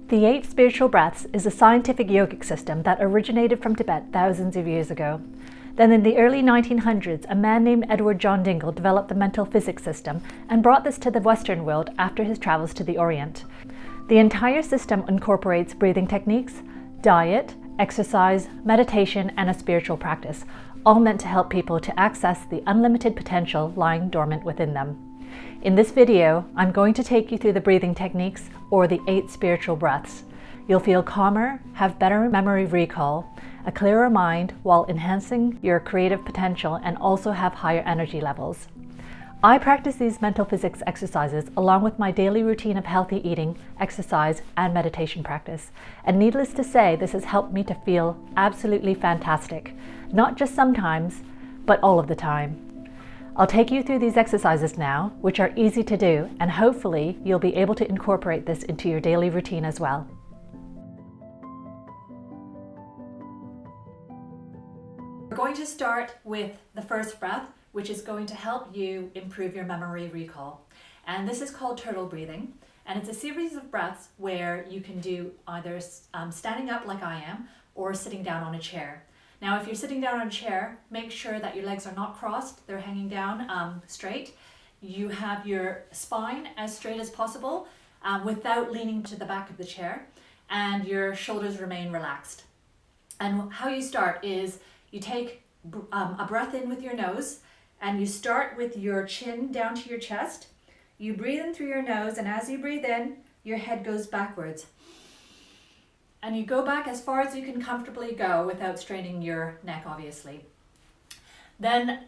The 8 spiritual breaths is a scientific yogic system that originated from Tibet thousands of years ago. Then in the early 1900s, a man named Edward John Dingle developed the mental physics system and brought this to the Western world after his travels to the Orient. The entire system incorporates breathing techniques, diet, exercise, meditation, and a spiritual practice, all meant to help people to access the unlimited potential lying dormant within them. In this video, I'm going to take you through the breathing techniques, or the 8 spiritual breaths. You'll feel calmer, have better memory recall, a clearer mind while enhancing your creative potential, and also have higher energy levels. I practice these mental physics exercises along with my daily routine of healthy eating, exercise, and meditation practice. And needless to say, this has helped me to feel absolutely fantastic. Not just sometimes, but all of the time. I'll take you through these exercises now, which are easy to do, and hopefully you'll be able to incorporate this into your daily routine as well. We're going to start with the first breath, which is going to help you improve your memory recall. And this is called turtle breathing. And it's a series of breaths where you can do either standing up like I am or sitting down on a chair. Now, if you're sitting down on a chair, make sure that your legs are not crossed. They're hanging down straight. You have your spine as straight as possible without leaning to the back of the chair, and your shoulders remain relaxed. And how you start is you take a breath in with your nose, and you start with your chin down to your chest. You breathe in through your nose, and as you breathe in, your head goes backwards. And you go back as far as you can comfortably go without straining your neck, obviously. Then,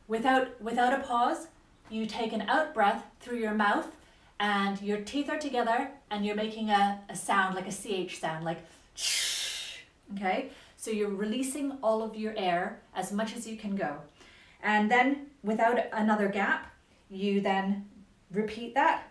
without a pause, you take an out breath through your mouth, and your teeth are together, and you're making a sound, like a CH sound, like shh, okay? So you're releasing all of your air as much as you can go. And then, without another gap, you then repeat that.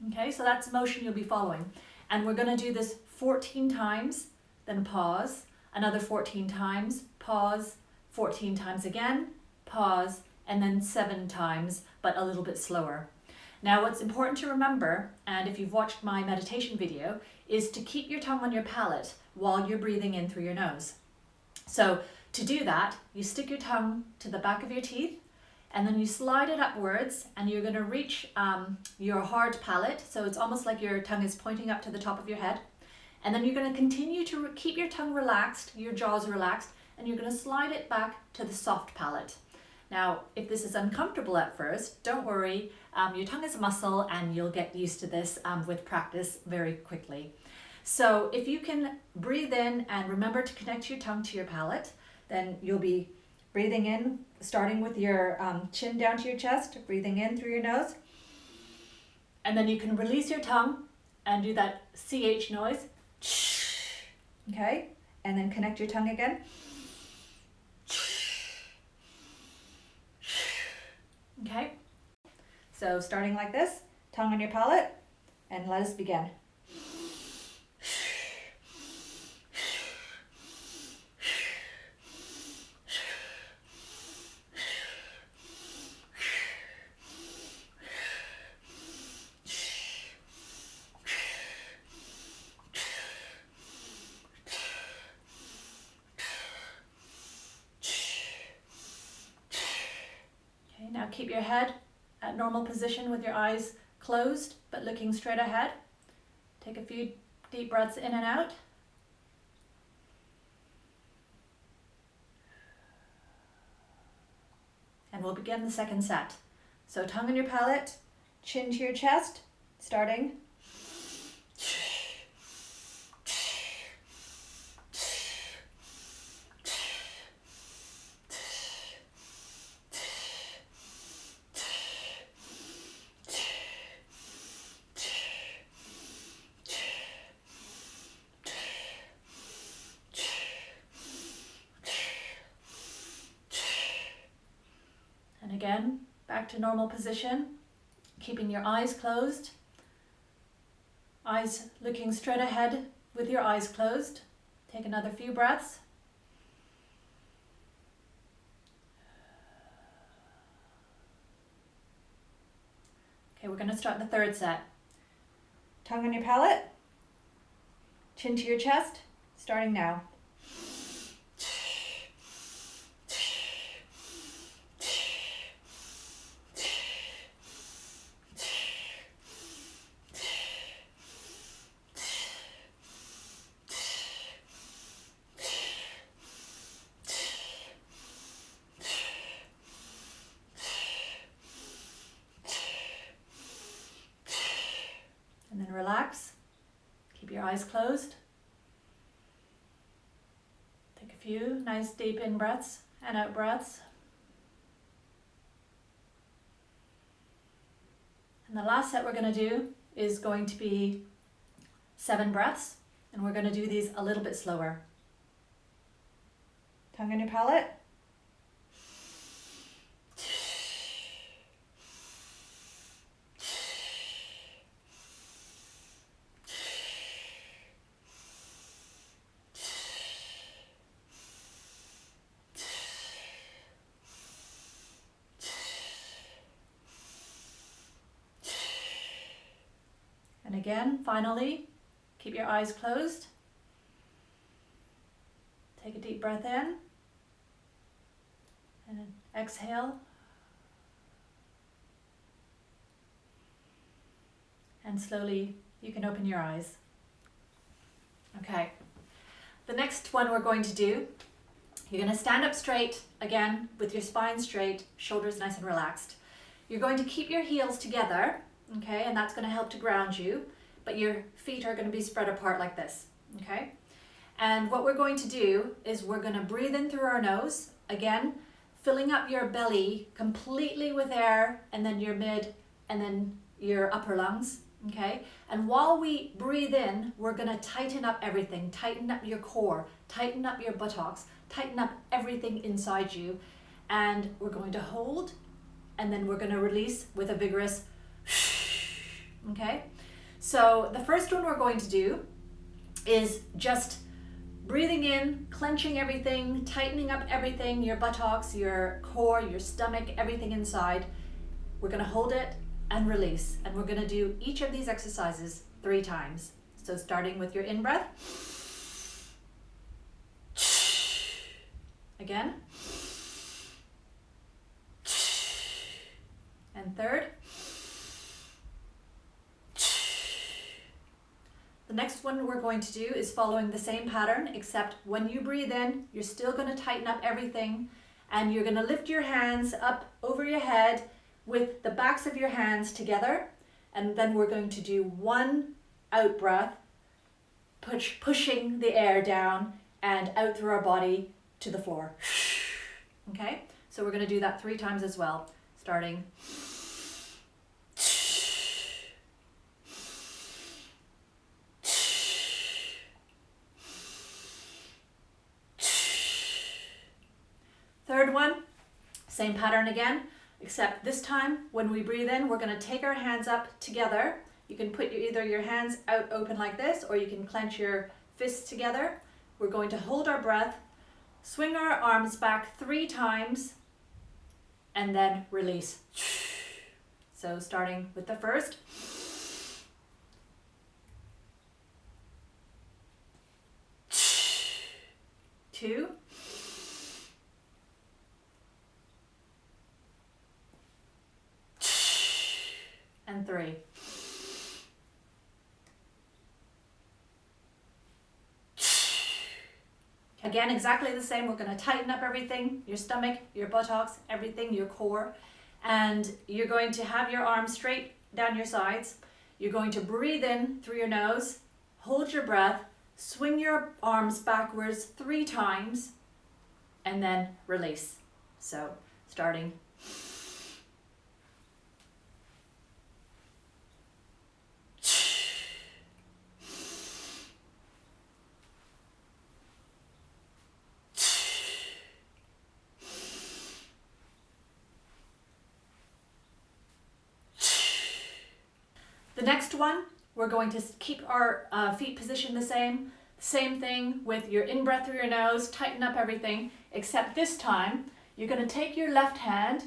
Okay, so that's the motion you'll be following. And we're going to do this 14 times, then pause, another 14 times, pause, 14 times again, pause, and then 7 times, but a little bit slower. Now, what's important to remember, and if you've watched my meditation video, is to keep your tongue on your palate while you're breathing in through your nose. So to do that, you stick your tongue to the back of your teeth, and then you slide it upwards, and you're going to reach your hard palate. So it's almost like your tongue is pointing up to the top of your head. And then you're going to continue to keep your tongue relaxed, your jaws relaxed, and you're going to slide it back to the soft palate. Now, if this is uncomfortable at first, don't worry. Your tongue is a muscle, and you'll get used to this with practice very quickly. So if you can breathe in and remember to connect your tongue to your palate, then you'll be breathing in, starting with your chin down to your chest, breathing in through your nose. And then you can release your tongue and do that CH noise. Okay? And then connect your tongue again. Okay? So starting like this, tongue on your palate, and let us begin. Now keep your head at normal position with your eyes closed, but looking straight ahead. Take a few deep breaths in and out. And we'll begin the second set. So tongue on your palate, chin to your chest, starting. And again, back to normal position, keeping your eyes closed. Eyes looking straight ahead with your eyes closed. Take another few breaths. we're going to start the third set. Tongue on your palate, chin to your chest, starting now. And then relax. Keep your eyes closed. Take a few nice deep in breaths and out breaths. And the last set we're going to do is going to be 7 breaths, and we're going to do these a little bit slower. Tongue on your palate. And again, finally, keep your eyes closed. Take a deep breath in and then exhale. And slowly you can open your eyes. Okay, the next one we're going to do, you're going to stand up straight again with your spine straight, shoulders nice and relaxed. You're going to keep your heels together. Okay, and that's going to help to ground you, but your feet are going to be spread apart like this, okay? And what we're going to do is we're going to breathe in through our nose, again, filling up your belly completely with air, and then your mid, and then your upper lungs, okay? And while we breathe in, we're going to tighten up everything, tighten up your core, tighten up your buttocks, tighten up everything inside you, and we're going to hold, and then we're going to release with a vigorous okay, so the first one we're going to do is just breathing in, clenching everything, tightening up everything, your buttocks, your core, your stomach, everything inside. We're going to hold it and release, and we're going to do each of these exercises 3 times. So starting with your in-breath. Again. And third. The next one we're going to do is following the same pattern, except when you breathe in, you're still going to tighten up everything, and you're going to lift your hands up over your head with the backs of your hands together, and then we're going to do 1 out breath, pushing the air down and out through our body to the floor. Okay, so we're going to do that 3 times as well, starting. Third one, same pattern again, except this time when we breathe in, we're going to take our hands up together. You can put either your hands out open like this, or you can clench your fists together. We're going to hold our breath, swing our arms back 3 times, and then release. So starting with the first. 2. And 3. Again, exactly the same. We're going to tighten up everything, your stomach, your buttocks, everything, your core. And you're going to have your arms straight down your sides. You're going to breathe in through your nose, hold your breath, swing your arms backwards 3 times, and then release. So starting. The next one, we're going to keep our feet positioned the same. Same thing with your in-breath through your nose, tighten up everything, except this time, you're going to take your left hand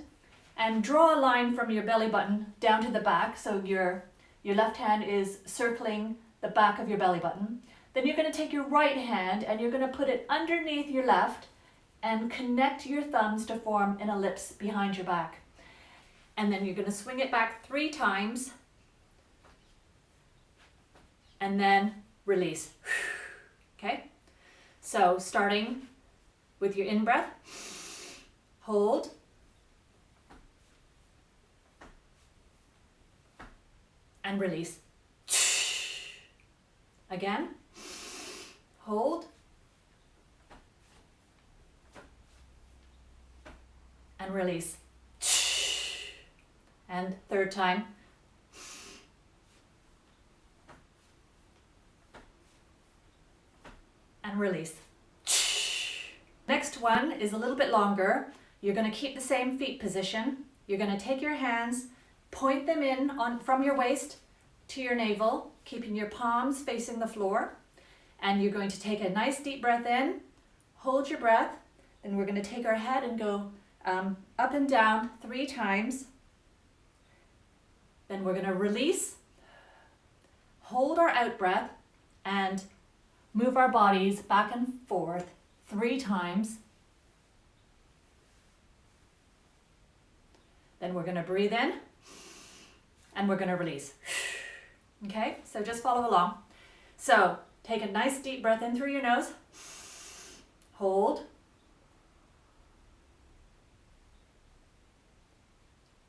and draw a line from your belly button down to the back. So your left hand is circling the back of your belly button. Then you're going to take your right hand and you're going to put it underneath your left and connect your thumbs to form an ellipse behind your back. And then you're going to swing it back 3 times and then release. Okay? So starting with your in-breath, hold, and release. Again, hold, and release. And third time. And release. Next one is a little bit longer. You're going to keep the same feet position. You're going to take your hands, point them in from your waist to your navel, keeping your palms facing the floor. And you're going to take a nice deep breath in, hold your breath, then we're going to take our head and go up and down 3 times. Then we're going to release, hold our out breath, and move our bodies back and forth 3 times. Then we're going to breathe in, and we're going to release. Okay, so just follow along. So take a nice deep breath in through your nose, hold,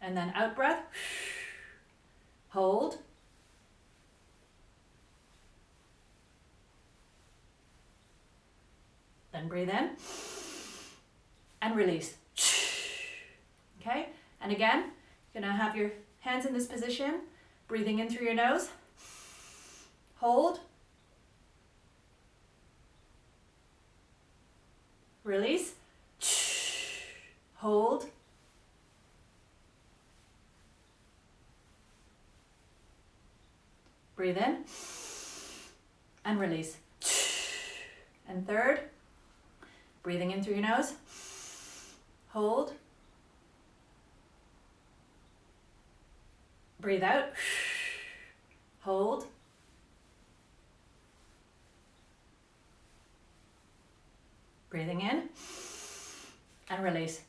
and then out breath, hold, then breathe in and release. Okay, and again, you're gonna have your hands in this position, breathing in through your nose, hold, release, hold, breathe in and release. And third, breathing in through your nose, hold, breathe out, hold, breathing in and release.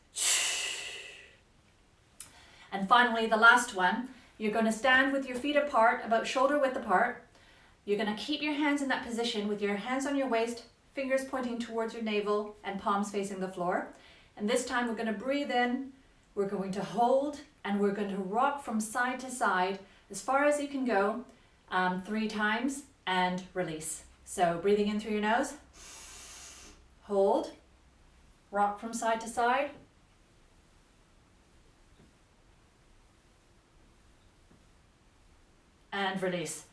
And finally, the last one, you're going to stand with your feet apart, about shoulder width apart. You're going to keep your hands in that position with your hands on your waist, fingers pointing towards your navel and palms facing the floor. And this time we're going to breathe in, we're going to hold, and we're going to rock from side to side as far as you can go 3 times and release. So breathing in through your nose, hold, rock from side to side, and release.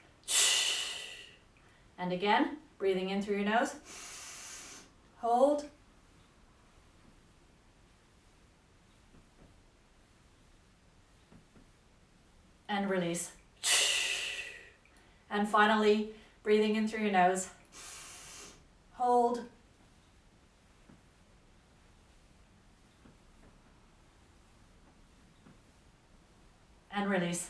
And again, breathing in through your nose, hold, and release. And finally, breathing in through your nose, hold, and release.